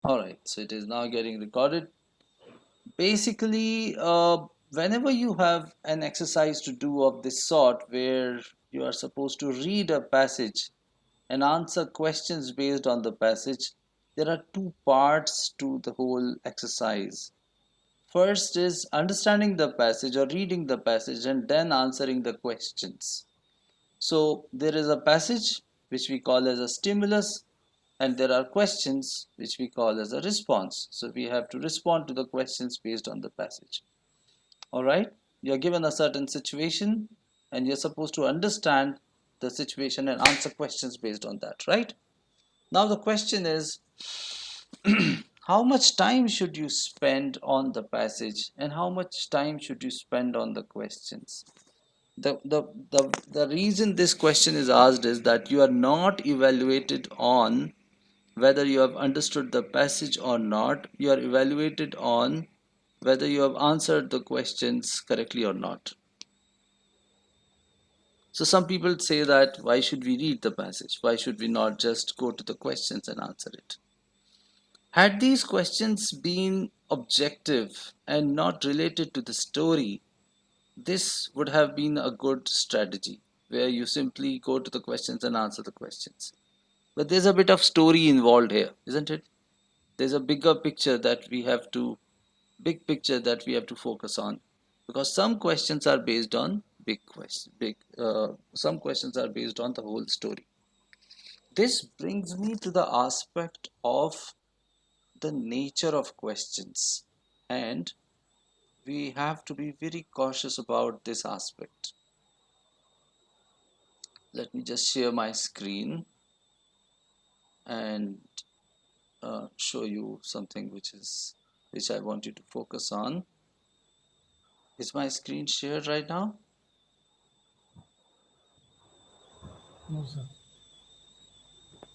Alright, so it is now getting recorded. Basically, whenever you have an exercise to do of this sort where you are supposed to read a passage and answer questions based on the passage, there are two parts to the whole exercise. First is understanding the passage or reading the passage and then answering the questions. So there is a passage which we call as a stimulus, and there are questions which we call as a response. So we have to respond to the questions based on the passage. All right, you're given a certain situation and you're supposed to understand the situation and answer questions based on that, right? Now the question is, how much time should you spend on the passage and how much time should you spend on the questions? The reason this question is asked is that you are not evaluated on whether you have understood the passage or not. You are evaluated on whether you have answered the questions correctly or not. So some people say that why should we read the passage? Why should we not just go to the questions and answer it? Had these questions been objective and not related to the story, this would have been a good strategy where you simply go to the questions and answer the questions. But there's a bit of story involved here, isn't it? There's a big picture that we have to focus on, because some questions are based on some questions are based on the whole story. This brings me to the aspect of the nature of questions, and we have to be very cautious about this aspect. Let me just share my screen and show you something which I want you to focus on. Is my screen shared right now? No, sir.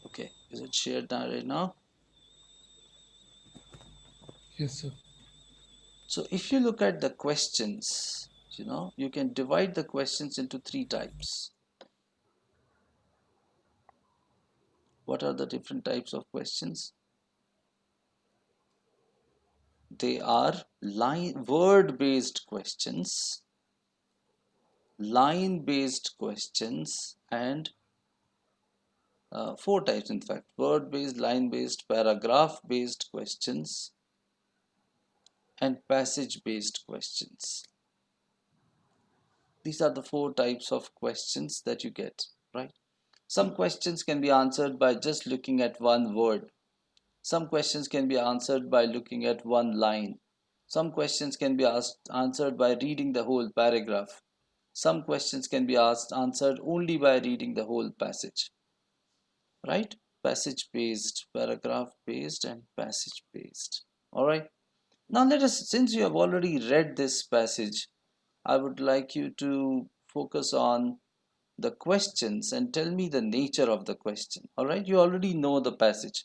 Okay, is it shared now right now? Yes, sir. So if you look at the questions, you can divide the questions into three types. What are the different types of questions? They are word-based questions, line-based questions, and four types in fact: word-based, line-based, paragraph-based questions, and passage-based questions. These are the four types of questions that you get, right? Some questions can be answered by just looking at one word. Some questions can be answered by looking at one line. Some questions can be answered by reading the whole paragraph. Some questions can be answered only by reading the whole passage, right? Passage based, paragraph based, and passage based. All right. Now since you have already read this passage, I would like you to focus on the questions and tell me the nature of the question. All right, you already know the passage.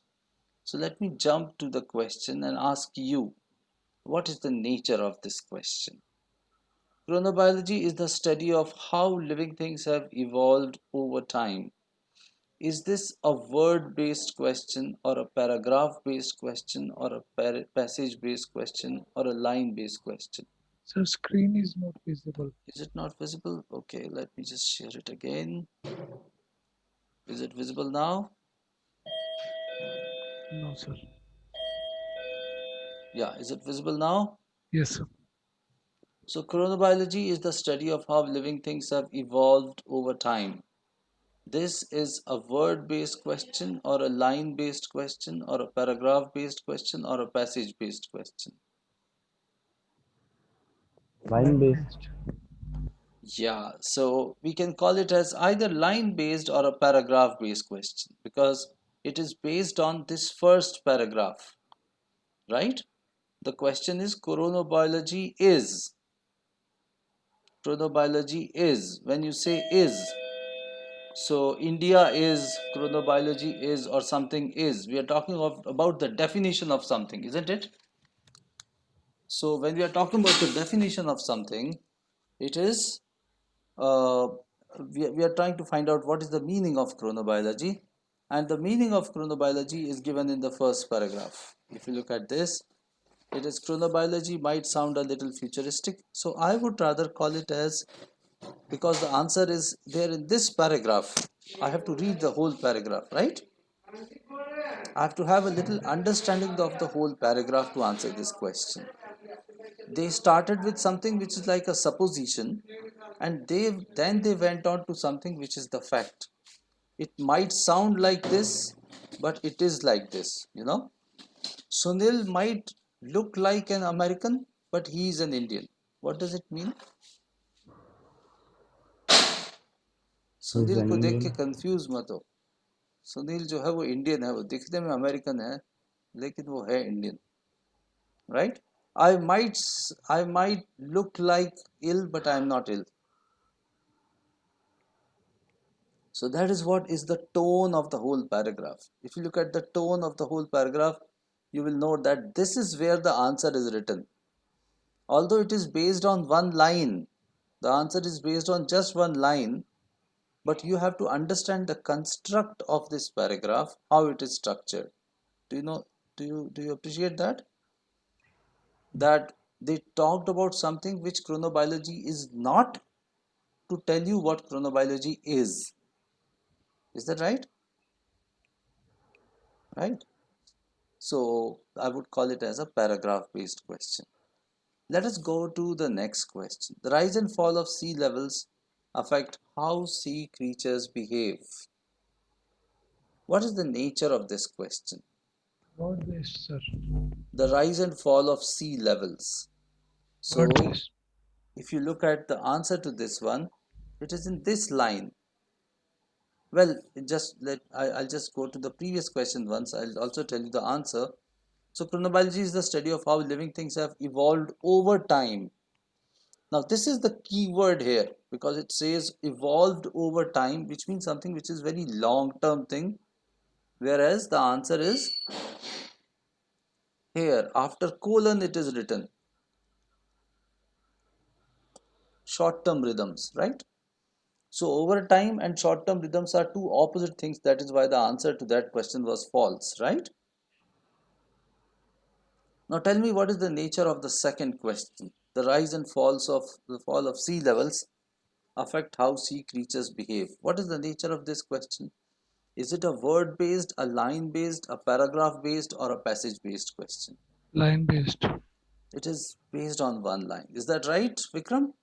So let me jump to the question and ask you, what is the nature of this question? Chronobiology is the study of how living things have evolved over time. Is this a word based question, or a paragraph based question, or a passage based question, or a line based question? Sir, screen is not visible. Is it not visible? Okay, let me just share it again. Is it visible now? No, sir. Yeah, is it visible now? Yes, sir. So, chronobiology is the study of how living things have evolved over time. This is a word based question, or a line based question, or a paragraph based question, or a passage based question. Line Line based. based. Yeah, so we can call it as either line based or a paragraph based question because it is based on this first paragraph, right? The question is chronobiology is. Chronobiology is. When you say is, so India is, chronobiology is, or something is. We are talking about the definition of something, isn't it? So when we are talking about the definition of something, it is uh, we are trying to find out what is the meaning of chronobiology. And the meaning of chronobiology is given in the first paragraph. If you look at this, it is chronobiology might sound a little futuristic, so I would rather call it as, because the answer is there in this paragraph, I have to read the whole paragraph, right? I have to have a little understanding of the whole paragraph to answer this question. They started with something which is like a supposition, and they went on to something which is the fact. It might sound like this, but it is like this, you know. Sunil might look like an American, but he is an Indian. What does it mean? He's Sunil an को देख के Indian. Confuse मत हो. सुनील जो है वो Indian है, वो दिखने में अमेरिकन है, लेकिन वो है Indian, right? I might look like ill, but I am not ill. So that is what is the tone of the whole paragraph. If you look at the tone of the whole paragraph, you will know that this is where the answer is written. Although it is based on one line, the answer is based on just one line, but you have to understand the construct of this paragraph, how it is structured. Do you know? Do you appreciate that? That they talked about something which chronobiology is not, to tell you what chronobiology is. Is that right? Right? So I would call it as a paragraph based question. Let us go to the next question. The rise and fall of sea levels affect how sea creatures behave. What is the nature of this question? Word-based, sir. The rise and fall of sea levels. So Word-based. if you look at the answer to this one, it is in this line. Well, I'll just go to the previous question once. I'll also tell you the answer. So chronobiology is the study of how living things have evolved over time. Now this is the key word here, because it says evolved over time, which means something which is very long term thing, whereas the answer is here after colon it is written short term rhythms, right? So over time and short term rhythms are two opposite things. That is why the answer to that question was false, right? Now tell me, what is the nature of the second question? The rise and fall of sea levels affect how sea creatures behave. What is the nature of this question? Is it a word based, a line based, a paragraph based, or a passage based question? Line-based. It is based on one line. Is that right, Vikram?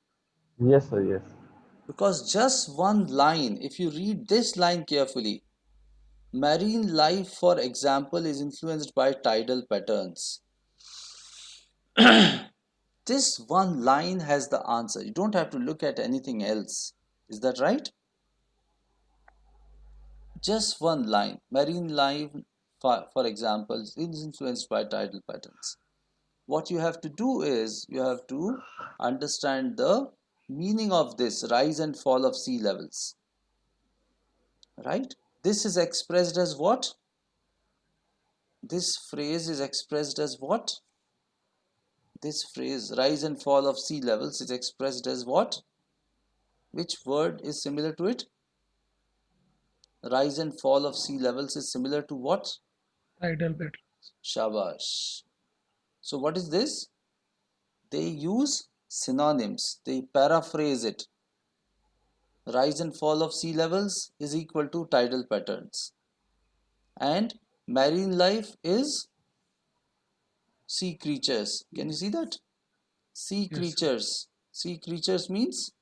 Yes, sir. Yes. Because just one line, if you read this line carefully, marine life, for example, is influenced by tidal patterns. This one line has the answer. You don't have to look at anything else. Is that right? Just one line. Marine life, for example, is influenced by tidal patterns. What you have to do is you have to understand the meaning of this rise and fall of sea levels. Right? This is expressed as what? This phrase is expressed as what? This phrase rise and fall of sea levels is expressed as what? Which word is similar to it? Rise and fall of sea levels is similar to what? Tidal patterns. Shabash. So what is this? They use synonyms. They paraphrase it. Rise and fall of sea levels is equal to tidal patterns. And marine life is sea creatures. Can you see that? Sea Yes, sir. creatures. Sea creatures means,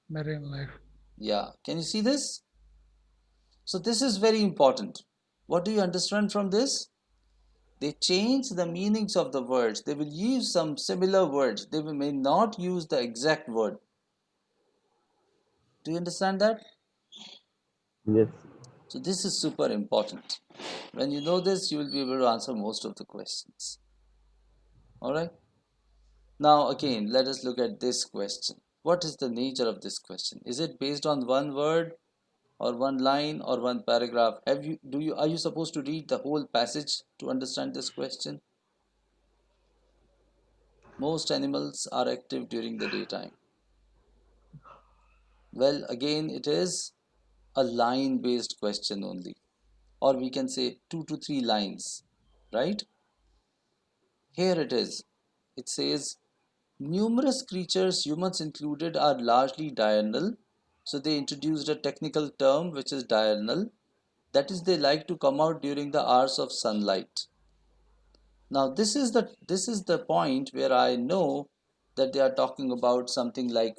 Marine life. yeah. Can you see this? So this is very important. What do you understand from this? They change the meanings of the words. They will use some similar words. They may not use the exact word. Do you understand that? Yes. So this is super important. When you know this, you will be able to answer most of the questions. All right. Now again, let us look at this question. What is the nature of this question? Is it based on one word or one line or one paragraph? Are you supposed to read the whole passage to understand this question? Most animals are active during the daytime. Well, again, it is a line based question only, or we can say 2 to 3 lines, right? Here it is. It says numerous creatures, humans included, are largely diurnal. So they introduced a technical term which is diurnal. That is, they like to come out during the hours of sunlight. Now this is the point where I know that they are talking about something like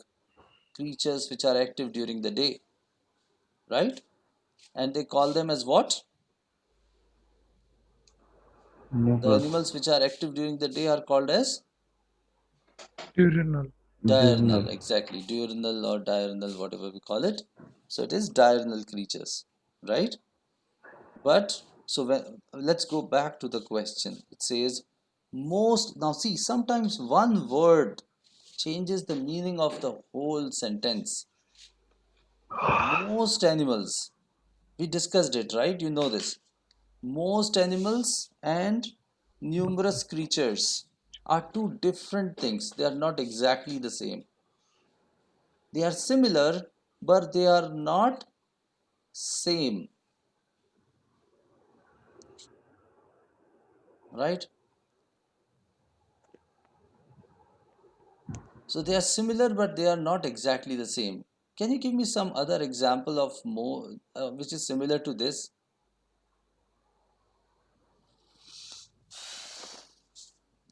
creatures which are active during the day, right? And they call them as what? The Numerous. animals which are active during the day are called as Diurnal. diurnal, Diurnal. exactly, diurnal or diurnal, whatever we call it. So it is diurnal creatures, right? But so let's go back to the question. It says most. Now see, sometimes one word changes the meaning of the whole sentence. Most animals, we discussed it, right? You know this. Most animals and numerous creatures are two different things. They are not exactly the same. They are similar, but they are not same, right? So they are similar, but they are not exactly the same. Can you give me some other example of more which is similar to this?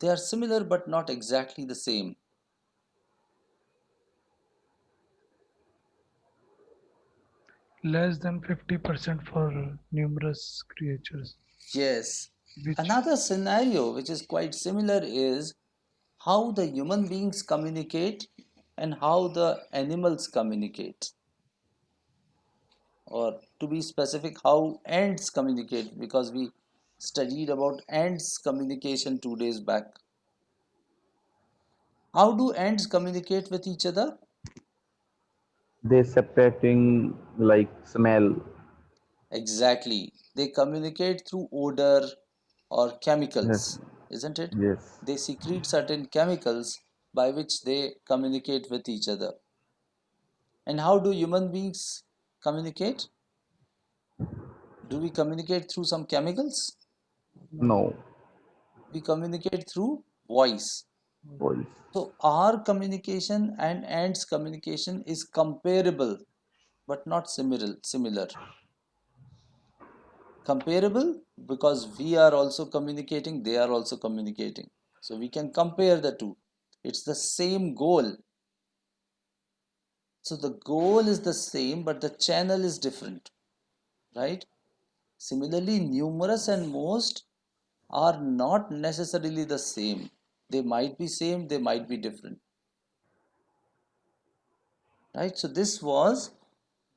They are similar, but not exactly the same. Less than 50% for numerous creatures, Yes. which Another scenario which is quite similar is how the human beings communicate and how the animals communicate. Or to be specific, how ants communicate, because we studied about ants communication 2 days back. How do ants communicate with each other? They separating like smell. Exactly. They communicate through odor or Yes. chemicals, isn't it? Yes. They secrete certain chemicals by which they communicate with each other. And how do human beings communicate? Do we communicate through some chemicals? no No. We communicate through voice. Voice. So our communication and ants' communication is comparable, but not similar. Comparable because we are also communicating, they are also communicating. So we can compare the two. It's the same goal. So the goal is the same, but the channel is different, right? Similarly, numerous and most are not necessarily the same. They might be same, they might be different, right? So this was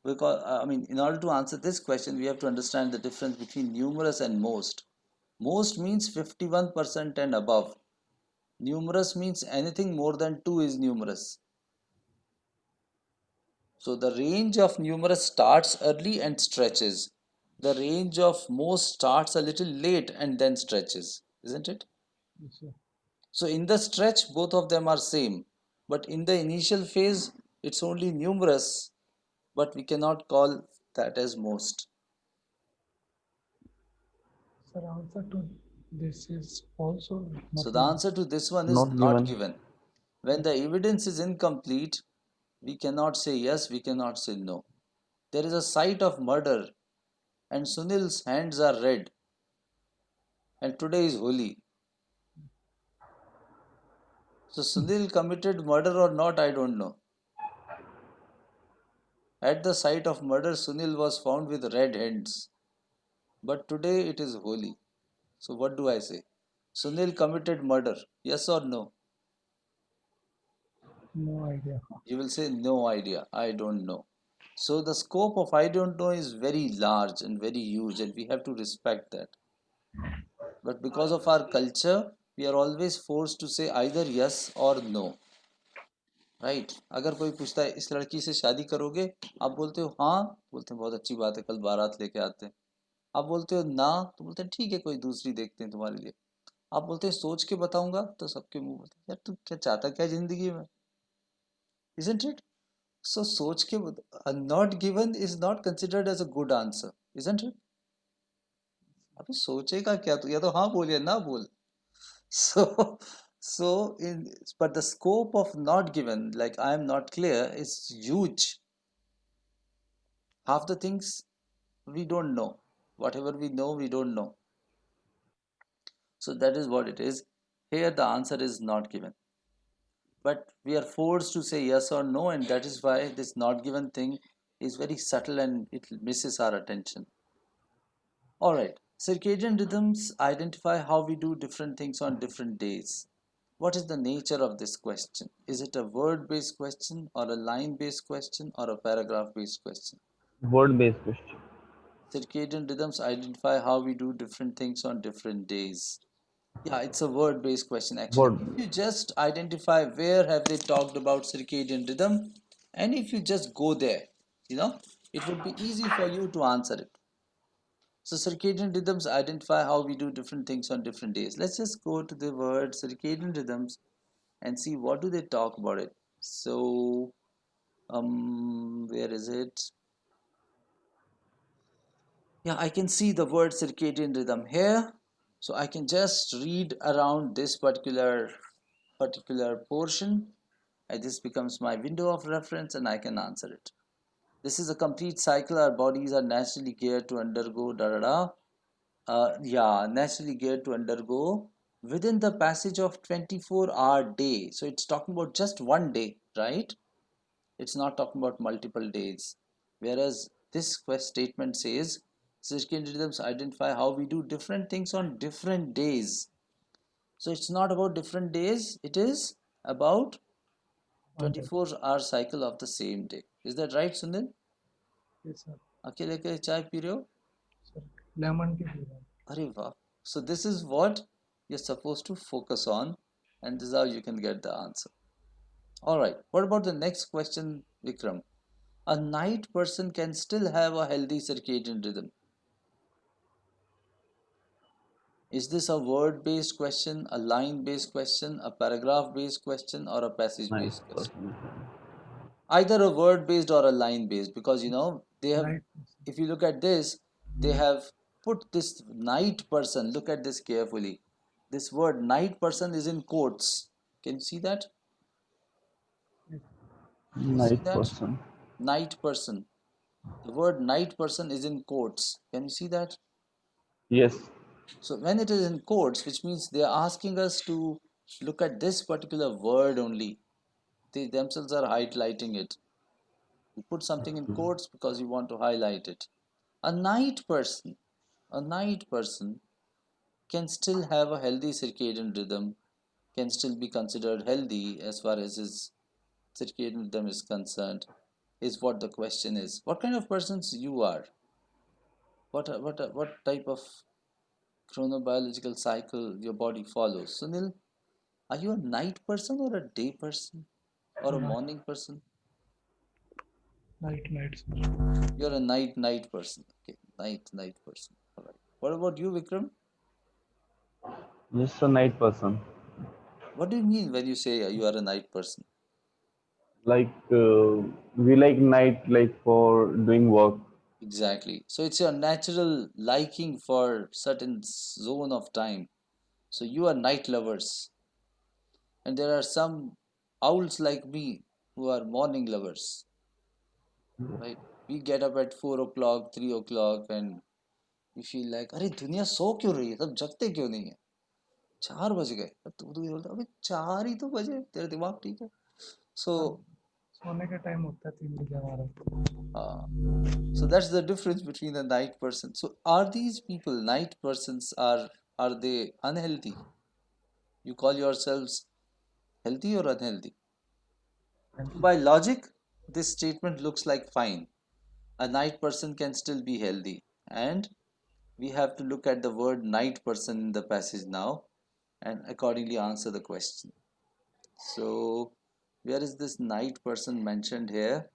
because in order to answer this question, we have to understand the difference between numerous and most. Most means 51% and above. Numerous means anything more than 2 is numerous. So the range of numerous starts early and stretches. The range of most starts a little late and then stretches, isn't it? Yes, sir. So in the stretch, both of them are same. But in the initial phase, it's only numerous, but we cannot call that as most. Sir, answer to this is also So not the given. answer to this one is Not not given. given. When the evidence is incomplete, we cannot say yes, we cannot say no. There is a site of murder and Sunil's hands are red and today is Holi. So Sunil committed murder or not, I don't know. At the site of murder, Sunil was found with red hands. But today it is Holi. So what do I say? Sunil committed murder. Yes or no? No idea. You will say no idea. I don't know. So the scope of I don't know is very large and very huge, and we have to respect that. But because of our culture, we are always forced to say either yes or no. Right अगर कोई पूछता है इस लड़की से शादी करोगे, आप बोलते हो हाँ, बोलते हैं बहुत अच्छी बात है, कल बारात लेके आते हैं। आप बोलते हो ना, तो बोलते हैं ठीक है कोई दूसरी देखते हैं तुम्हारे लिए। आप बोलते हैं सोच के बताऊंगा, तो सबके मुंह बोलते हैं यार तू क्या चाहता क्या जिंदगी में, isn't it? So सोच के a not given is not considered as a good answer, isn't it? अबे सोचेगा क्या तू, या तो हाँ बोल या ना बोल. So, so in but the scope of not given, like I am not clear, is huge. Half the things we don't know. Whatever we know, we don't know. So that is what it is. Here the answer is not given. But we are forced to say yes or no, and that is why this not given thing is very subtle and it misses our attention. All right. Circadian rhythms identify how we do different things on different days. What is the nature of this question? Is it a word based question, or a line based question, or a paragraph based question? Word-based question. Circadian rhythms identify how we do different things on different days. Yeah, it's a word based question actually. Word. If you just identify where have they talked about circadian rhythm, and if you just go there, it would be easy for you to answer it. So circadian rhythms identify how we do different things on different days. Let's just go to the word circadian rhythms and see what do they talk about it. So where is it? Yeah, I can see the word circadian rhythm here. So I can just read around this particular portion, and this becomes my window of reference and I can answer it. This is a complete cycle our bodies are naturally geared to undergo da da da. Yeah, naturally geared to undergo within the passage of 24-hour day. So it's talking about just one day, right? It's not talking about multiple days. Whereas this quest statement says circadian rhythms identify how we do different things on different days. So it's not about different days, it is about One day. 24-hour cycle of the same day. Is that right, Sunil? Yes, sir. अकेले के चाय P रहे हो? Sir, lemon tea P रहा हूँ. अरे वाह. So this is what you're supposed to focus on, and this is how you can get the answer. All right. What about the next question, Vikram? A night person can still have a healthy circadian rhythm. Is this a word based question, a line based question, a paragraph based question, or a passage Nice based question? person. Either a word based or a line based, because they have, Night. if you look at this, they have put this night person, look at this carefully. This word night person is in quotes. Can you see that? Yes. Can you see Nice that? person. Night person. The word night person is in quotes. Can you see that? Yes. So when it is in quotes, which means they are asking us to look at this particular word only. They themselves are highlighting it. You put something in quotes because you want to highlight it. A night person, a night person can still have a healthy circadian rhythm, can still be considered healthy as far as his circadian rhythm is concerned, is what the question is. What kind of persons you are? What type of chronobiological cycle your body follows? Sunil, are you a night person or a day person or a Night, morning person? night, sir. You're a night person. Okay, night person. All right. What about you, Vikram? Just a night person. What do you mean when you say you are a night person? Like we like night like for doing work. Exactly. So it's your natural liking for certain zone of time. So you are night lovers. And there are some owls like me who are morning lovers, right? We get up at 4 o'clock, 3 o'clock, and we feel like, अरे दुनिया सो क्यों रही है, सब जगते क्यों नहीं है, 4 बज गए. तो ये बोलता अबे 4 ही तो बजे, तेरा दिमाग ठीक है. So हाँ, सोने का टाइम होता है 3 बजे हमारा. uh, so that's the difference between a night person. So are these people night persons, are they unhealthy? You call yourselves healthy or unhealthy? By logic, this statement looks like fine. A night person can still be healthy. And we have to look at the word night person in the passage now and accordingly answer the question. So, where is this night person mentioned here?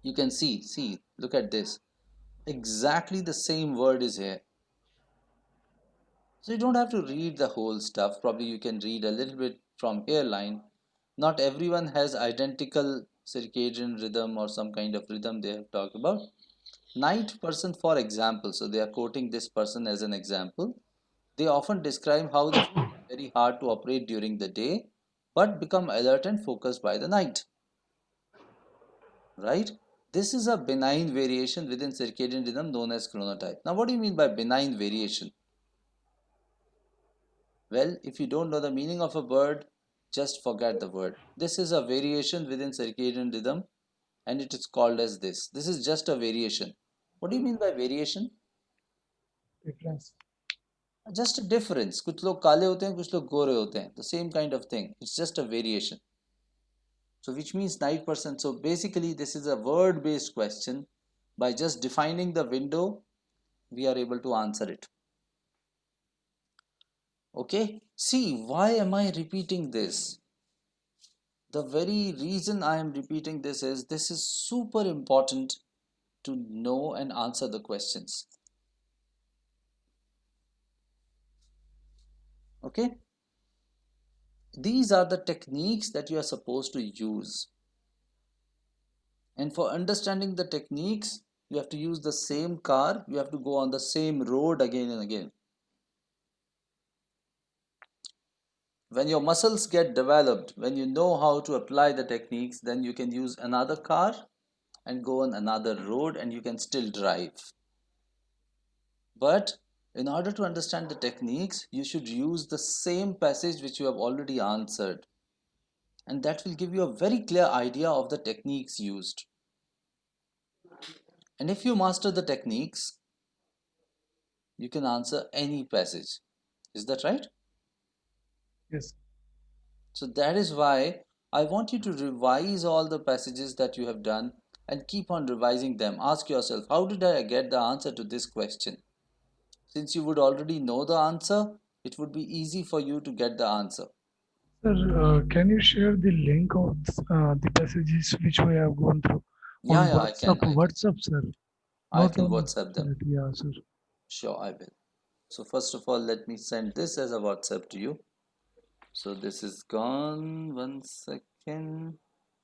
You can see, look at this. Exactly the same word is here. So, you don't have to read the whole stuff. Probably you can read a little bit from hairline. Not everyone has identical circadian rhythm or some kind of rhythm they have talked about. Night person, for example, so they are quoting this person as an example. They often describe how they find it very hard to operate during the day, but become alert and focused by the night. Right? This is a benign variation within circadian rhythm known as chronotype. Now, what do you mean by benign variation? Well, if you don't know the meaning of a word, just forget the word. This is a variation within circadian rhythm and it is called as this. This is just a variation. What do you mean by variation? Difference. Just a difference. कुछ लोग काले होते हैं, कुछ लोग गोरे होते हैं. The same kind of thing. It's just a variation. So which means night person. So basically this is a word based question. By just defining the window, we are able to answer it. Okay, see, why am I repeating this? The very reason I am repeating this is super important to know and answer the questions. Okay, these are the techniques that you are supposed to use, and for understanding the techniques you have to use the same car, you have to go on the same road again and again. When your muscles get developed, when you know how to apply the techniques, then you can use another car and go on another road and you can still drive. But in order to understand the techniques, you should use the same passage which you have already answered, and that will give you a very clear idea of the techniques used. And if you master the techniques, you can answer any passage. Is that right? Yes. So that is why I want you to revise all the passages that you have done and keep on revising them. Ask yourself, how did I get the answer to this question? Since you would already know the answer, it would be easy for you to get the answer. Sir, can you share the link of the passages which we have gone through on Yeah, I can. WhatsApp, sir? I Not can on WhatsApp them. chat. Yeah, sir. Sure, I will. So first of all, let me send this as a WhatsApp to you. So this is gone. 1 second.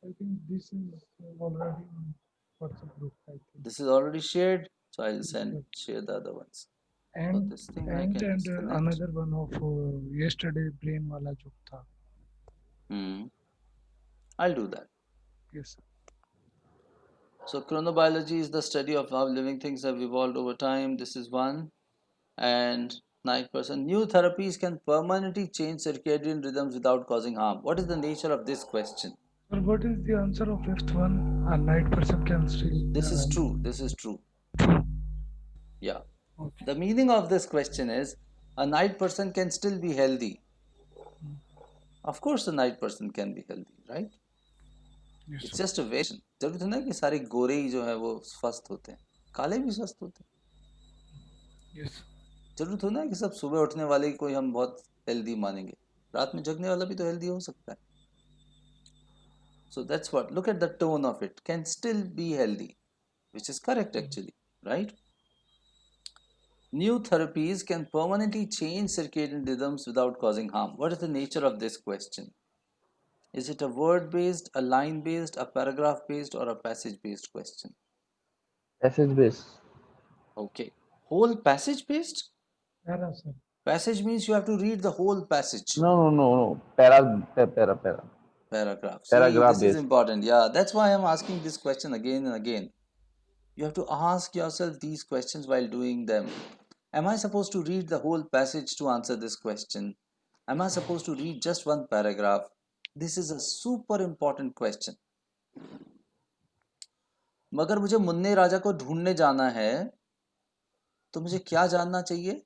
I think this is already on WhatsApp group, I think. This is already shared. So I'll Yes, sir. share the other ones. So And this thing I can disconnect. another one of yesterday brain wala jo tha. I'll do that. Yes, sir. So chronobiology is the study of how living things have evolved over time. This is one. And 9%. New therapies can permanently change circadian rhythms without causing harm. What is the nature of this question? Sir, what is the answer of fifth one? A night person can still. This is true. This is true. Yeah. Okay. The meaning of this question is a night person can still be healthy. Of course, a night person can be healthy, right? Yes, It's sir. just a variation. जरूरत है ना कि सारे गोरे ही जो है वो स्वस्थ होते हैं, काले भी स्वस्थ होते हैं. Yes. जरूरत हो ना कि सब सुबह उठने वाले कोई हम बहुत हेल्दी मानेंगे, रात में जगने वाला भी तो हेल्दी हो सकता है. So that's what, look at the tone of it, can still be healthy, which is correct actually, right? New therapies can permanently change circadian rhythms without causing harm. What is the nature of this question? Is it a word based, a line based, a paragraph based, or a passage based question? Passage base. Okay. Whole passage based? Para, sir. Passage means you have to read the whole passage. No. Para. Paragraph. See, Paragraph this is based. important. Yeah, that's why I'm asking this question again and again. You have to ask yourself these questions while doing them. Am I supposed to read the whole passage to answer this question? Am I supposed to read just one paragraph? This is a super important question. मगर मुझे मुन्ने राजा को ढूंढने जाना है तो मुझे क्या जानना चाहिए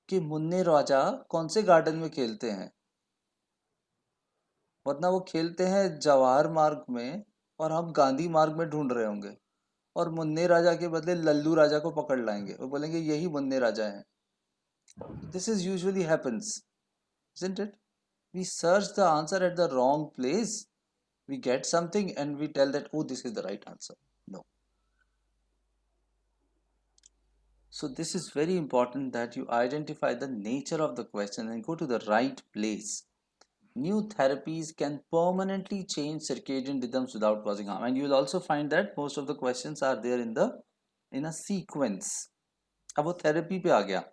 कि मुन्ने राजा कौन से गार्डन में खेलते हैं, वरना वो खेलते हैं जवाहर मार्ग में और हम गांधी मार्ग में ढूंढ रहे होंगे और मुन्ने राजा के बदले लल्लू राजा को पकड़ लाएंगे, वो बोलेंगे यही मुन्ने राजा हैं. This is usually happens, isn't it? We search the answer at the wrong place, we get something and we tell that, oh, this is the right answer. No. So this is very important that you identify the nature of the question and go to the right place. New therapies can permanently change circadian rhythms without causing harm. And you will also find that most of the questions are there in a sequence. अब वो therapy पे आ गया.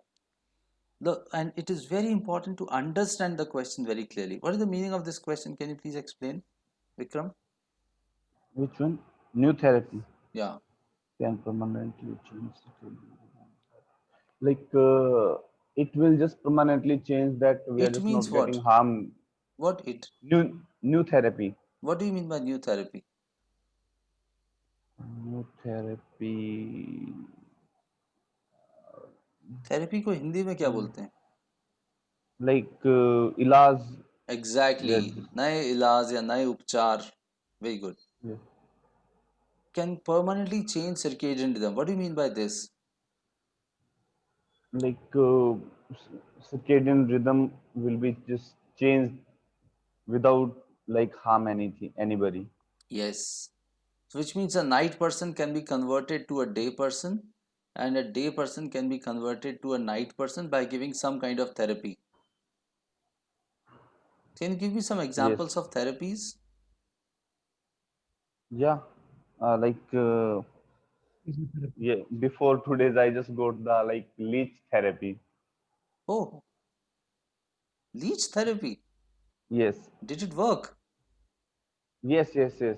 And it is very important to understand the question very clearly. What is the meaning of this question? Can you please explain, Vikram? Which one? New therapy Yeah. can permanently change the like it will just permanently change that we are It just means not getting what? harmed. What it? New therapy. What do you mean by new therapy? New therapy. Therapy को हिंदी में क्या बोलते हैं? Like इलाज. Exactly. Where- नए इलाज या नए उपचार. Very good. yeah. Can permanently change circadian rhythm. What do you mean by this? Like circadian rhythm will be just changed without like harm anything anybody. Yes. Which means a night person can be converted to a day person, and a day person can be converted to a night person by giving some kind of therapy. Can you give me some Yes. examples of therapies? Yeah. Like Physiotherapy. yeah. Before 2 days, I just got the like leech therapy. Oh, leech therapy. Yes. Did it work? Yes. Yes. Yes.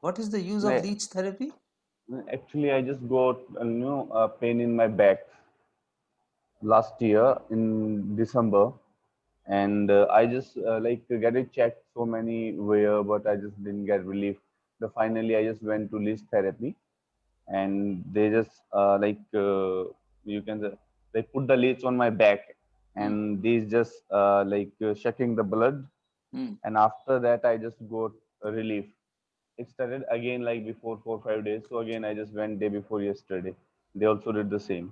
What is the use of No, leech therapy? actually, I just got a new pain in my back last year in December, and I just like get it checked so many where, but I just didn't get relief. The finally, I just went to leech therapy, and they just you can say, they put the leech on my back, Hmm. and these just checking the blood, Hmm. and after that I just got a relief. It started again like before 4 5 days, so again I just went day before yesterday. They also did the same.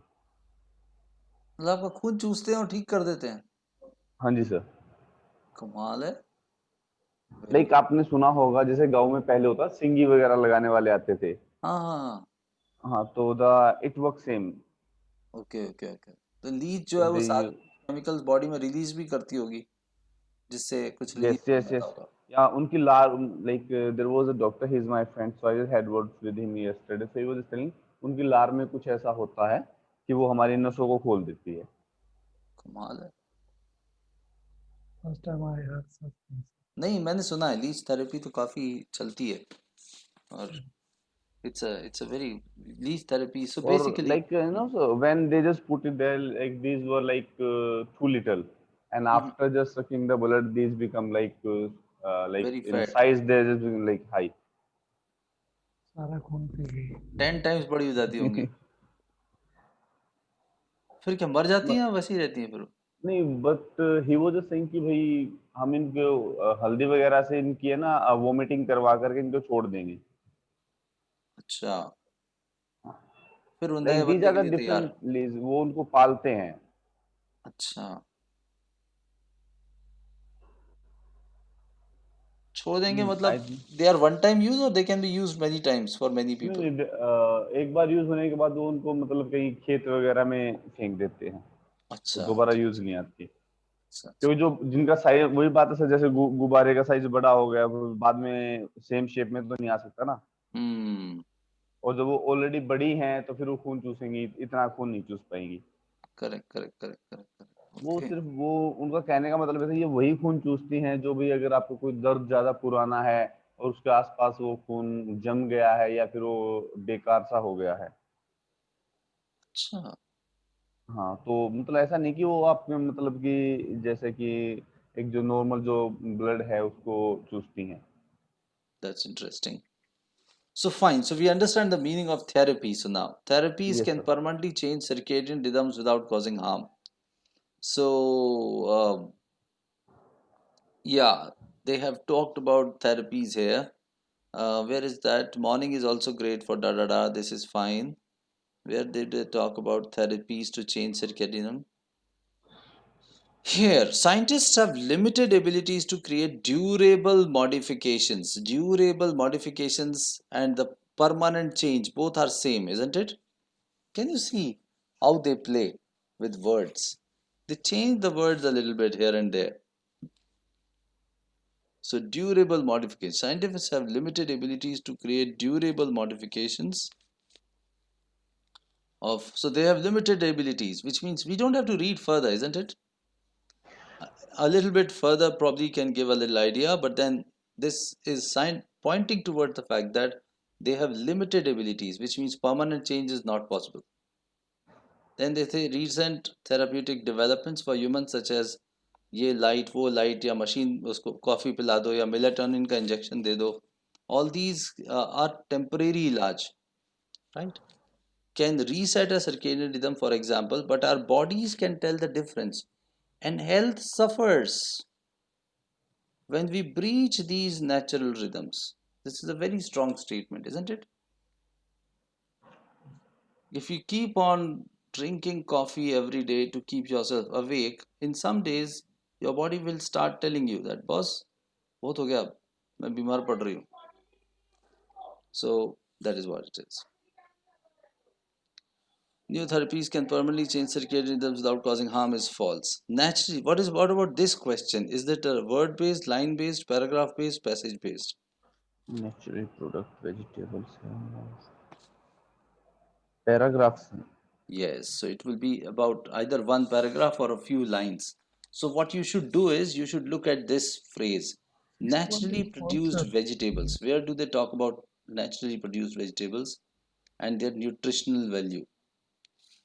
मतलब आपका खून चूसते हैं और ठीक कर देते हैं. हाँ जी सर. कमाल है. Very like good. आपने सुना होगा जैसे गांव में पहले होता सिंगी वगैरह लगाने वाले आते थे. हाँ हाँ हाँ. हाँ तो the it work same. Okay okay okay. तो लीच जो तो है वो दे सारे केमिकल्स बॉडी में रिलीज भी करती होगी, जिससे कुछ रिलीफ Yes, yes, मिलता yes. होगा. Yeah, उनकी लार like there was a doctor. He's my friend, so I just had words with him yesterday. So he was just telling उनकी लार में कुछ ऐसा होता है कि वो हमारी नसों को खोल देती है. कमाल है. First time I heard such things. नहीं, मैंने सुना है लीच थेरेपी तो काफी चलती है. और it's a very leech therapy. So Or basically, like so when they just put it there, like these were like too little, and mhm, after just sucking the blood, these become like very in fat. size they just become like high. सारा खून P गई. 10 times बड़ी हो जाती होंगी. फिर क्या मर जाती हैं या वैसी रहती हैं फिर? नहीं बट ही वो जस्ट सेइंग कि भाई हम इनको हल्दी वगैरह से इनकी है ना वोमिटिंग करवा करके इनको छोड़ देंगे. अच्छा. फिर वो नए लाइक दीज बंदे आर के द लिए तैयार. डिफरेंट, वो उनको पालते हैं. अच्छा. छोड़ देंगे आई मतलब they are one time use or they can be used many times for many नहीं people? एक बार यूज होने के बाद वो उनको मतलब कहीं खेत वगैरह में फेंक देते हैं. वो अच्छा दोबारा अच्छा यूज नहीं आती. अच्छा अच्छा. क्योंकि जो जिनका साइज वही बात है सर, जैसे गुब्बारे का साइज बड़ा हो गया वो बाद में सेम शेप में तो नहीं आ सकता ना. हम्म. और जब वो ऑलरेडी बड़ी हैं तो फिर वो खून चूसेंगी, इतना खून नहीं चूस पाएंगी. Correct correct correct correct correct. वो ओके. सिर्फ वो उनका कहने का मतलब है कि ये वही खून चूसती हैं जो भी अगर आपको कोई दर्द ज्यादा पुराना है और उसके आसपास वो खून जम गया है या फिर वो बेकार सा हो गया है. अच्छा. हाँ तो मतलब ऐसा नहीं कि वो आप मतलब कि जैसे कि एक जो नॉर्मल जो ब्लड है उसको चूसती हैं. That's interesting. So fine. So we understand the meaning of therapy. So now therapies yes can sir. permanently change circadian rhythms without causing harm. So yeah, they have talked about therapies here. Where is that? Morning is also great for da da da. This is fine. Where did they talk about therapies to change circadian? Here, scientists have limited abilities to create durable modifications. Durable modifications and the permanent change both are same, isn't it? Can you see how they play with words? They change the words a little bit here and there. So durable modifications. Scientists have limited abilities to create durable modifications of, so they have limited abilities, which means we don't have to read further, isn't it? A little bit further probably can give a little idea, but then this is sign pointing toward the fact that they have limited abilities, which means permanent change is not possible. Then they say recent therapeutic developments for humans such as ये light वो light या machine उसको coffee पिला दो या melatonin का injection दे दो, all these are temporary इलाज, right? Can reset a circadian rhythm for example, but our bodies can tell the difference and health suffers when we breach these natural rhythms. This is a very strong statement, isn't it? If you keep on drinking coffee every day to keep yourself awake, in some days your body will start telling you that boss बहुत हो गया अब मैं बीमार पड़ रही हूँ. So that is what it is. New therapies can permanently change circadian rhythms without causing harm is false. Naturally, what about this question? Is it a word based, line based, paragraph based, passage based? Naturally product vegetables. Paragraphs. Yes, so it will be about either one paragraph or a few lines. So what you should do is you should look at this phrase, naturally produced vegetables. Where do they talk about naturally produced vegetables and their nutritional value?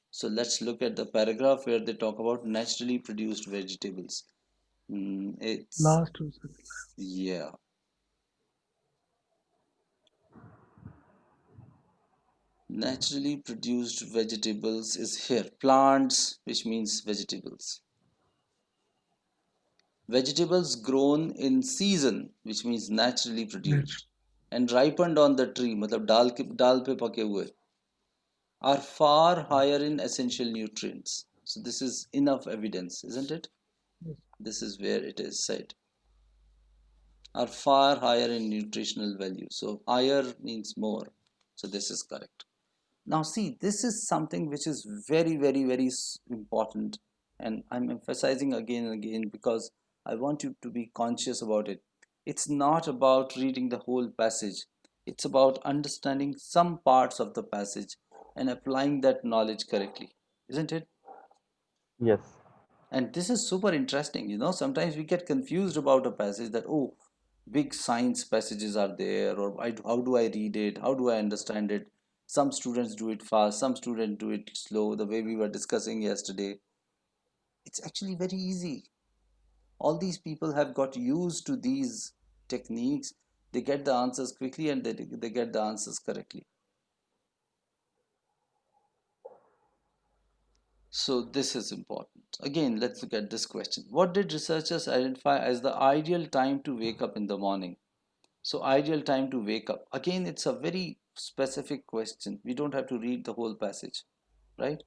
So let's look at the paragraph where they talk about naturally produced vegetables. It's Last two seconds. yeah. Naturally produced vegetables is here. Plants, which means vegetables. Vegetables grown in season, which means naturally produced, and ripened on the tree, मतलब डाल पे पके हुए, are far higher in essential nutrients. So this is enough evidence, isn't it? Yes. This is where it is said. Are far higher in nutritional value. So higher means more. So this is correct. Now see, this is something which is very, very, very important, and I'm emphasizing again and again because I want you to be conscious about it. It's not about reading the whole passage. It's about understanding some parts of the passage and applying that knowledge correctly, isn't it? Yes. And this is super interesting. Sometimes we get confused about a passage that, oh, big science passages are there, or how do I read it? How do I understand it? Some students do it fast, some students do it slow, the way we were discussing yesterday. It's actually very easy. All these people have got used to these techniques. They get the answers quickly and they get the answers correctly. So this is important. Again, let's look at this question. What did researchers identify as the ideal time to wake up in the morning? So ideal time to wake up. Again, it's a very specific question. We don't have to read the whole passage, right?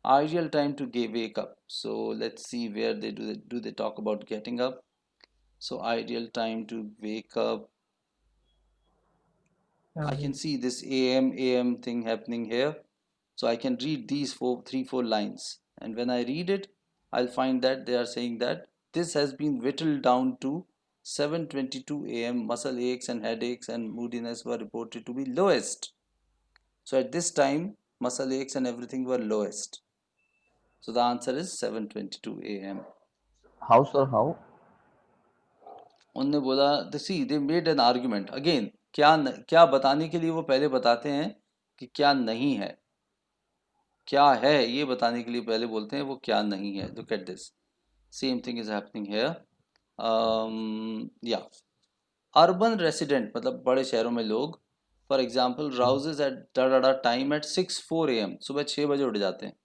Ideal time to wake up. So let's see where do they talk about getting up. So ideal time to wake up. I can see this AM thing happening here. So I can read these 4 lines, and when I read it, I'll find that they are saying that this has been whittled down to 7:22 a.m. Muscle aches and headaches and moodiness were reported to be lowest. So at this time, muscle aches and everything were lowest. So the answer is 7:22 a.m. How, sir? How? उन्होंने बोला, see they made an argument again, क्या बताने के लिए वो पहले बताते हैं कि क्या नहीं है, क्या है ये बताने के लिए पहले बोलते हैं वो क्या नहीं है. Look at this, same thing is happening here. या अर्बन रेसिडेंट मतलब बड़े शहरों में लोग, for example rouses at time at 6:04 AM, सुबह 6 बजे उठ जाते हैं,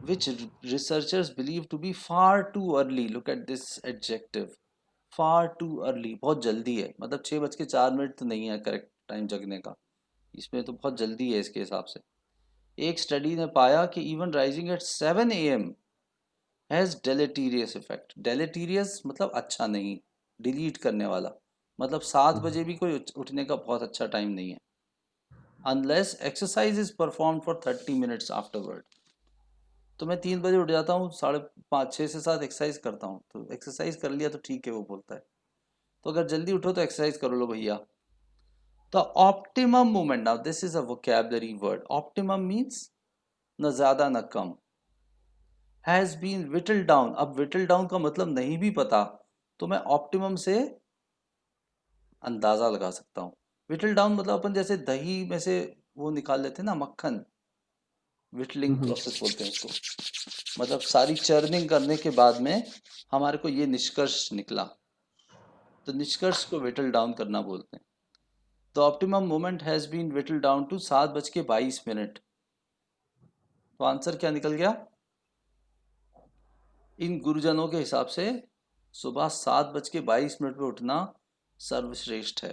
which researchers believe to be far too early. Look at this adjective, far too early. बहुत जल्दी है, मतलब 6:04 तो नहीं है करेक्ट टाइम जगने का, इसमें तो बहुत जल्दी है इसके हिसाब से. एक स्टडी ने पाया कि even rising at 7 AM has deleterious effect. Deleterious मतलब अच्छा नहीं, डिलीट करने वाला, मतलब 7 बजे भी कोई उठने का बहुत अच्छा टाइम नहीं है. Unless exercise is perform for 30 minutes afterward. तो मैं 3 बजे उठ जाता हूँ, 5:30 6 से 7 एक्सरसाइज करता हूँ, तो एक्सरसाइज कर लिया तो ठीक है, वो बोलता है. तो अगर जल्दी उठो तो एक्सरसाइज करो लो भैया। तो optimum movement, now this is a vocabulary word, optimum means न ज्यादा न कम। हैज बीन विटल डाउन, अब विटल डाउन का मतलब नहीं भी पता तो मैं ऑप्टिमम से अंदाजा लगा सकता हूँ। विटल डाउन मतलब अपन जैसे दही में से वो निकाल लेते हैं ना मक्खन, विटलिंग प्रोसेस बोलते हैं इसको। मतलब सारी चर्निंग करने के बाद में हमारे को ये निष्कर्ष निकला, तो निष्कर्ष को विटल डाउन करना बोलते हैं। The optimum moment has been whittled down to 7:22। तो आंसर क्या निकल गया? इन गुरुजनों के हिसाब से सुबह 7:22 पे उठना सर्वश्रेष्ठ है।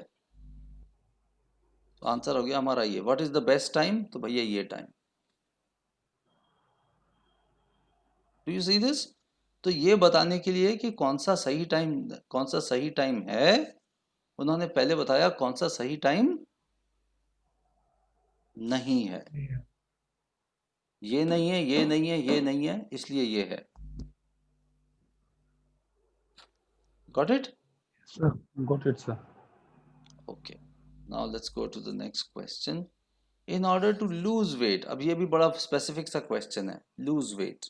तो आंसर हो गया हमारा ये। What is the best time? तो भैया ये time. Do you see this? तो ये बताने के लिए कि कौन सा सही टाइम है, उन्होंने पहले बताया कौन सा सही टाइम नहीं है। Yeah. ये नहीं है, ये नहीं है, ये नहीं है, इसलिए ये है। Got it? Sir. Got it, sir. Okay, now let's go to the next question. In order to lose weight, अब ये भी बड़ा स्पेसिफिक सा क्वेश्चन है, लूज वेट।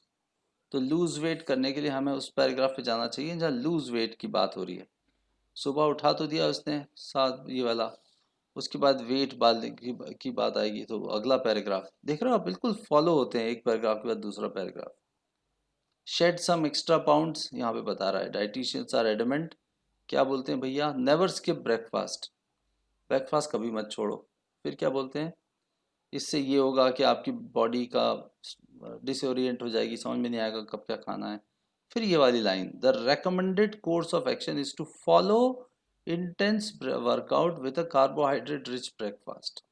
तो लूज वेट करने के लिए हमें उस पैराग्राफ पे जाना चाहिए जहाँ लूज वेट की बात हो रही है। सुबह उठा तो दिया उसने साथ ये वाला, उसके बाद वेट बांधने की बात आएगी तो अगला पैराग्राफ देख रहे हो आप, बिल्कुल फॉलो होते हैं एक पैराग्राफ के बाद दूसरा paragraph. Shed some extra pounds यहाँ पे बता रहा है, डाइटिशियंस आर एडमेंट, क्या बोलते हैं भैया? नेवर स्किप ब्रेकफास्ट, ब्रेकफास्ट कभी मत छोड़ो। फिर क्या बोलते हैं? इससे ये होगा कि आपकी बॉडी का डिसोरिएंट हो जाएगी, समझ में नहीं आएगा कब क्या खाना है। फिर ये वाली line, the recommended course of action is to follow intense workout with a carbohydrate rich breakfast.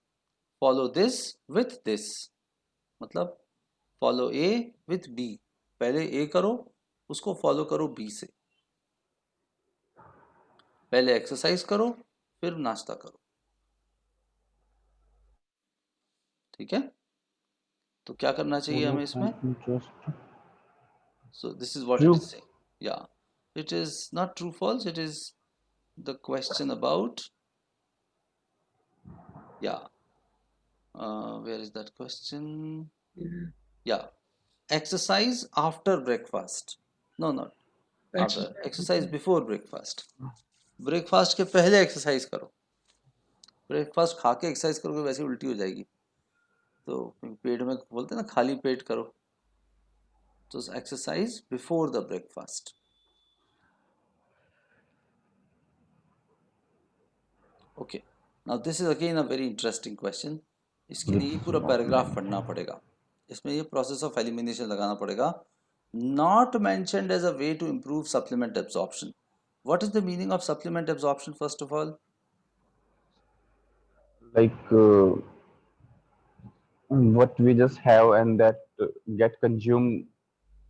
Follow this with this, मतलब फॉलो ए विथ बी, पहले ए करो उसको फॉलो करो बी से, पहले एक्सरसाइज करो फिर नाश्ता करो। ठीक है, तो क्या करना चाहिए Follow हमें इसमें? some interest. So this is what it is True. saying. Yeah, it is not true false, it is the question about, yeah, where is that question? Yeah, exercise after breakfast. No, not after, exercise before breakfast. Breakfast के पहले exercise करो, breakfast खा के exercise करोगे वैसे उल्टी हो जाएगी, तो पेट में बोलते हैं ना खाली पेट करो, तो exercise before the breakfast. Okay, now this is again a very interesting question. इसके लिए पूरा पैराग्राफ पढ़ना पड़ेगा, इसमें ये प्रोसेस ऑफ एलिमिनेशन लगाना पड़ेगा। Not mentioned as a way to improve supplement absorption. What is the meaning of supplement absorption first of all? Like what we just have and that get consumed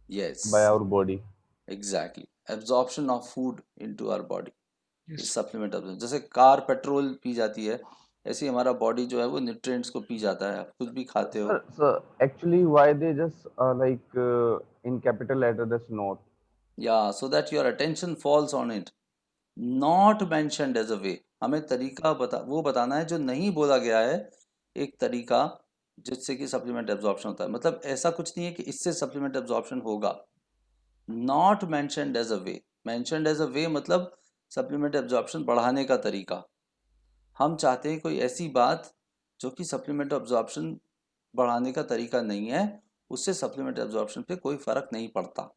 yes, by our body. Exactly, absorption of food into our body is Yes. Supplement absorption. जैसे car petrol पी जाती है, ऐसे ही हमारा body जो है वो nutrients को पी जाता है। आप कुछ भी खाते हो, So actually, why they just in capital letter this note? या so that your attention falls on it. Not mentioned as a way, हमें तरीका वो बताना है जो नहीं बोला गया है, एक तरीका जिससे कि सप्लीमेंट एब्जॉर्प्शन होता है। मतलब ऐसा कुछ नहीं है कि इससे सप्लीमेंट एब्जॉर्प्शन होगा। Not mentioned as a way, mentioned as a way मतलब सप्लीमेंट एब्जॉर्प्शन बढ़ाने का तरीका। हम चाहते हैं कोई ऐसी बात जो कि सप्लीमेंट एब्जॉर्प्शन बढ़ाने का तरीका नहीं है, उससे सप्लीमेंट एब्जॉर्प्शन पे कोई फर्क नहीं पड़ता।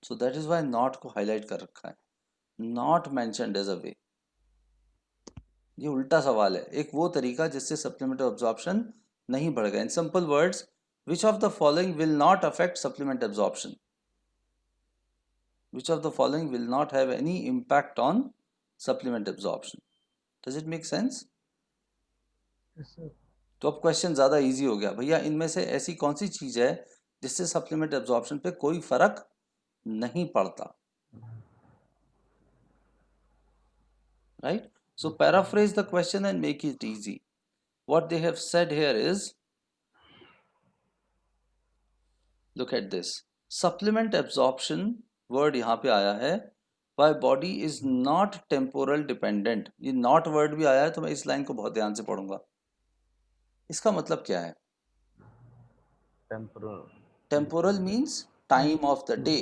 So that is why not को हाईलाइट कर रखा है, not mentioned as a way. ये उल्टा सवाल है, एक वो तरीका जिससे सप्लीमेंट एब्जॉर्प्शन नहीं बढ़ेगा। In simple words, which of the following will not affect supplement absorption? Which of the following will not have any impact on supplement absorption? Does it make sense? Yes, sir. तो अब question ज़्यादा easy हो गया भैया, इनमें से ऐसी कौन सी चीज़ है जिससे सप्लीमेंट एब्जॉर्प्शन पे कोई फर्क नहीं पड़ता? Right, so paraphrase the question and make it easy. What they have said here is, look at this, supplement absorption word यहाँ पे आया है Why body is not temporal dependent. ये not word भी आया है तो मैं इस लाइन को बहुत ध्यान से पढ़ूंगा. इसका मतलब क्या है? Temporal. Temporal means time of the day.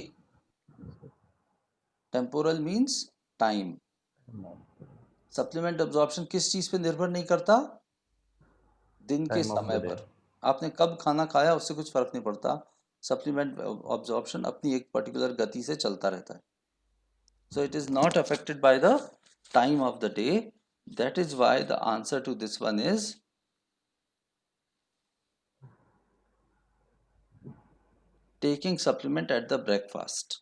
Temporal means time. Supplement absorption किस चीज पे निर्भर नहीं करता? दिन के Time of समय the day. पर. आपने कब खाना खाया उससे कुछ फर्क नहीं पड़ता. सप्लीमेंट अब्जॉर्प्शन अपनी एक पर्टिकुलर गति से चलता रहता है. So it is not affected by the time of the day. That is why the answer to this one is taking supplement at the breakfast.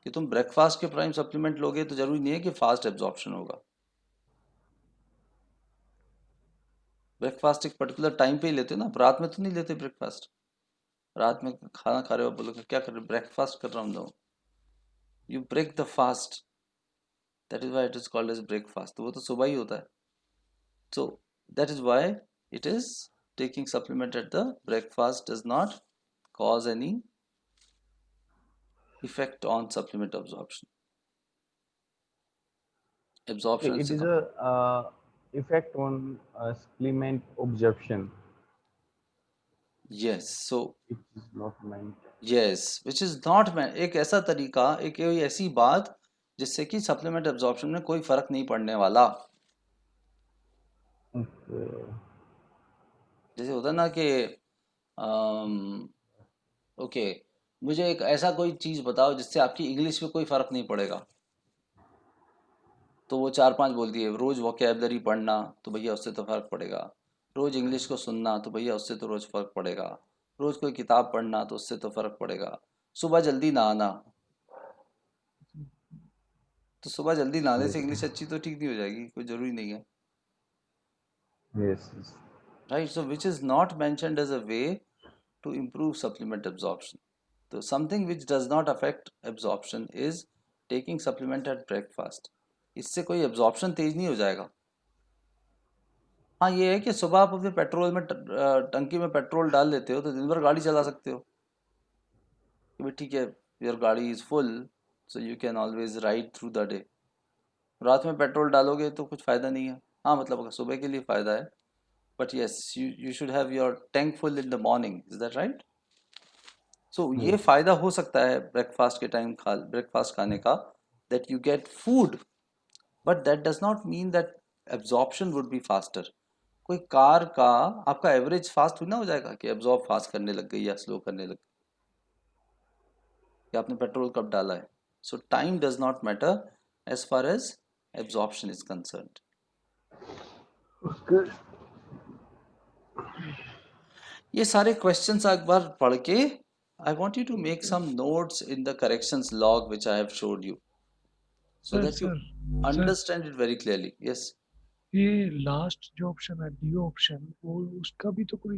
कि तुम ब्रेकफास्ट के प्राइम सप्लीमेंट लोगे तो जरूरी नहीं है कि फास्ट एब्जॉर्प्शन होगा. ब्रेकफास्ट एक पर्टिकुलर टाइम पे ही लेते हो ना. रात में तो नहीं लेते ब्रेकफास्ट. रात में खाना खा रहे हो, बोलोगे क्या कर रहे हो? ब्रेकफास्ट कर रहा हूँ. No, you break the fast. That is why it is called as breakfast. तो वो तो सुबह ही होता है. So that is why it is taking supplement at the breakfast does not cause any effect on supplement absorption. Absorption It से is a effect on supplement absorption. yes, so It is not meant. yes, which is not एक ऐसा तरीका, एक ऐसी बात जिससे कि supplement absorption में कोई फर्क नहीं पड़ने वाला. Okay. जैसे होता है ना कि ओके, मुझे एक ऐसा कोई चीज बताओ जिससे आपकी इंग्लिश में कोई फर्क नहीं पड़ेगा. तो वो 4-5 बोलती है. रोज वोकैबलरी पढ़ना तो भैया उससे तो फर्क पड़ेगा. रोज इंग्लिश को सुनना तो भैया उससे तो रोज फर्क पड़ेगा. रोज कोई किताब पढ़ना तो उससे तो फर्क पड़ेगा. सुबह जल्दी नहाना, तो सुबह जल्दी नहाने से Yes. इंग्लिश अच्छी तो ठीक नहीं हो जाएगी. कोई जरूरी नहीं है. Yes. Yes. Right. So which is not mentioned as a way to improve supplement absorption. So something which does not affect absorption is taking supplement at breakfast. इससे कोई absorption तेज नहीं हो जाएगा. हाँ, ये है कि सुबह आप अपने पेट्रोल में टंकी में पेट्रोल डाल लेते हो तो दिन भर गाड़ी चला सकते हो कि भाई ठीक है, योर गाड़ी is full, so you can always ride through the day. रात में पेट्रोल डालोगे तो कुछ फ़ायदा नहीं है. हाँ, मतलब सुबह के लिए फ़ायदा है. But yes, you should have your tank full in the morning. Is that right? So ये Yes. फ़ायदा हो सकता है ब्रेकफास्ट के टाइम ब्रेकफास्ट खाने का, that you get food, but that does not mean that absorption would be faster. कोई car का आपका एवरेज फास्ट ना हो जाएगा कि एब्जॉर्ब फास्ट करने लग गई या स्लो करने लग गई, कि आपने पेट्रोल कब डाला है. So time does not matter as far as absorption is concerned. Okay. ये सारे क्वेश्चंस एक बार पढ़ के I want you to make some notes in the corrections log which I have shown you so sir that you sir understand it very clearly. Yes. ये last जो option है D option, वो उसका भी तो कोई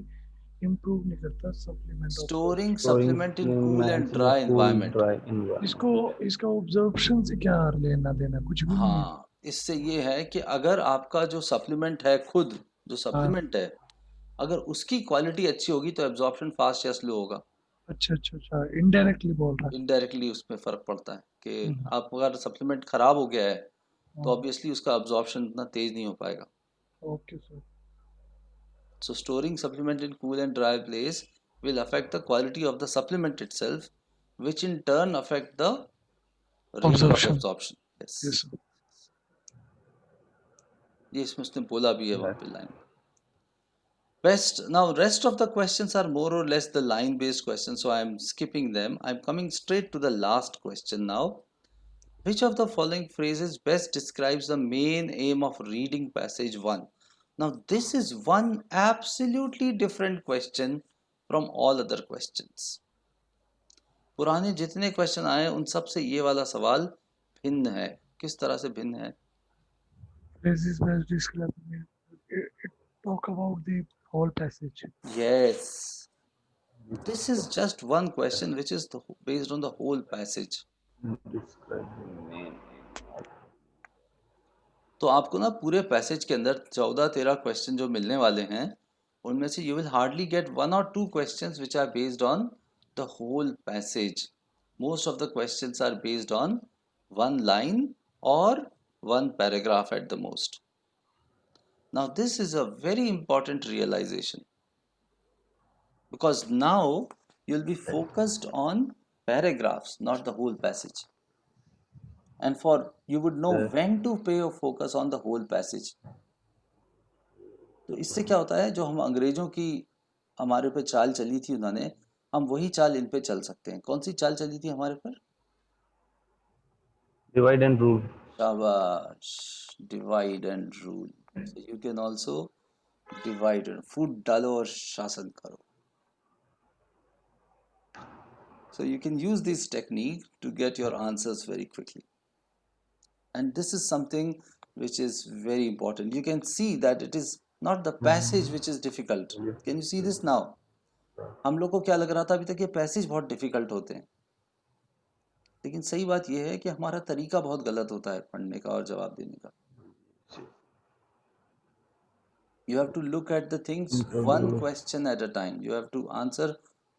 इम्प्रूव नहीं करता supplement storing Storing supplement in cool supplements and in a dry cool, environment. dry environment. इसको इसका ऑब्जर्वेशन से क्या लेना देना, कुछ भी नहीं है. हाँ, इससे ये है कि अगर आपका जो सप्लीमेंट है, खुद जो हाँ, सप्लीमेंट है, अगर उसकी क्वालिटी अच्छी होगी तो एब्जॉर्प्शन फास्ट या स्लो होगा. अच्छा अच्छा अच्छा, इनडायरेक्टली बोल रहा है. इनडायरेक्टली उसमें फर्क पड़ता है कि हम्म, आप अगर सप्लीमेंट खराब हो गया है तो हाँ, ऑब्वियसली उसका एब्जॉर्प्शन इतना तेज नहीं हो पाएगा. Okay sir. So storing supplement in cool and dry place will affect the quality of the supplement itself, which in turn affect the rate of observation. absorption. Yes Yes. Sir. ये इसमें उसने बोला भी है वहाँ Right. पे line. Best. Now rest of the questions are more or less the line based questions, so I am skipping them. I am coming straight to the last question now. Which of the following phrases best describes the main aim of reading passage 1? Now this is one absolutely different question from all other questions. पुराने जितने question आए उन सब से ये वाला सवाल भिन्न है. किस तरह से भिन्न है? Phrases best describe it talk about the whole passage. Yes, this is just one question which is based on the whole passage. Describe the main aim of. तो आपको ना पूरे पैसेज के अंदर 14-13 क्वेश्चन जो मिलने वाले हैं उनमें से you will hardly gate 1 or 2 questions which are based on the whole passage. Most of the questions are based on one line or one paragraph at the most. Now this is a very important realization, because now you'll be focused on paragraphs, not the whole passage. And for you would know when to pay your focus on the whole passage. तो इससे क्या होता है, जो हम अंग्रेजों की हमारे पे चाल चली थी उन्होंने, हम वही चाल इन पे चल सकते हैं. कौन सी चाल चली थी हमारे पर? Divide and rule. शाबाश, divide and rule. So you can also divide and फूट डालो और शासन करो. So you can use this technique to get your answers very quickly. And this is something which is very important. You can see that it is not the passage which is difficult. Can you see this now? हम लोग को क्या लग रहा था अभी तक, ये पैसेज बहुत डिफिकल्ट होते हैं, लेकिन सही बात यह है कि हमारा तरीका बहुत गलत होता है पढ़ने का और जवाब देने का. You have to look at the things one question at a time. You have to answer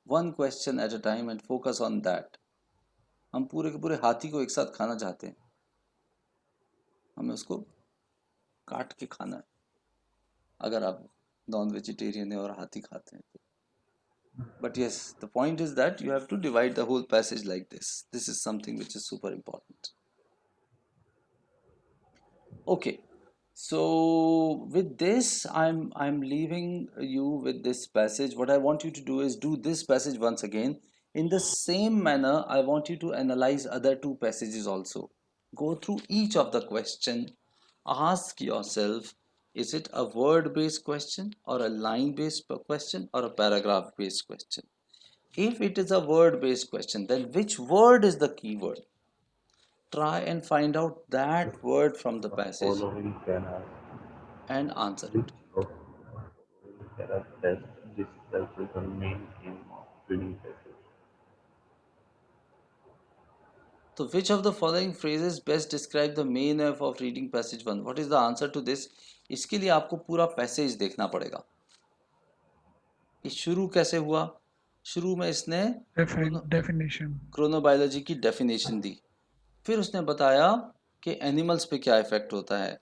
one question at a time and focus on that. हम पूरे के पूरे हाथी को एक साथ खाना चाहते हैं, हमें उसको काट के खाना है, अगर आप नॉन वेजिटेरियन है और हाथी खाते हैं तो. But yes, the point is that you have to divide the whole passage like this. This is something which is super important. Okay, so with this I'm leaving you with this passage. What I want you to do is do this passage once again. In the same manner, I want you to analyze other two passages also. Go through each of the question. Ask yourself, is it a word-based question or a line-based question or a paragraph-based question? If it is a word-based question, then which word is the keyword? Try and find out that word from the passage Following para and answer it. test this is the main aim of reading passage. So which of the following phrases best describe the main aim of reading passage 1? What is the answer to this? इसके लिए आपको पूरा passage देखना पड़ेगा कि शुरू कैसे हुआ. शुरू में इसने Definition. क्रोनोबायोलॉजी की डेफिनेशन दी, फिर उसने बताया कि एनिमल्स पे क्या इफेक्ट होता है,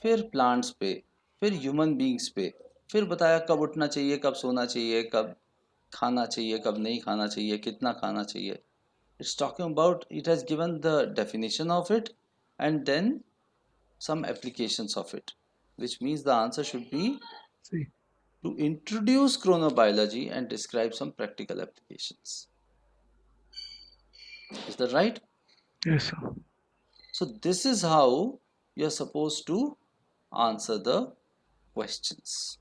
फिर प्लांट्स पे, फिर ह्यूमन बींग्स पे, फिर बताया कब उठना चाहिए, कब सोना चाहिए, कब खाना चाहिए, कब नहीं खाना चाहिए, कितना खाना चाहिए. It's talking about, it has given the definition of it and then some applications of it, which means the answer should be See. to introduce chronobiology and describe some practical applications. Is that right? Yes, sir. So this is how you're supposed to answer the questions.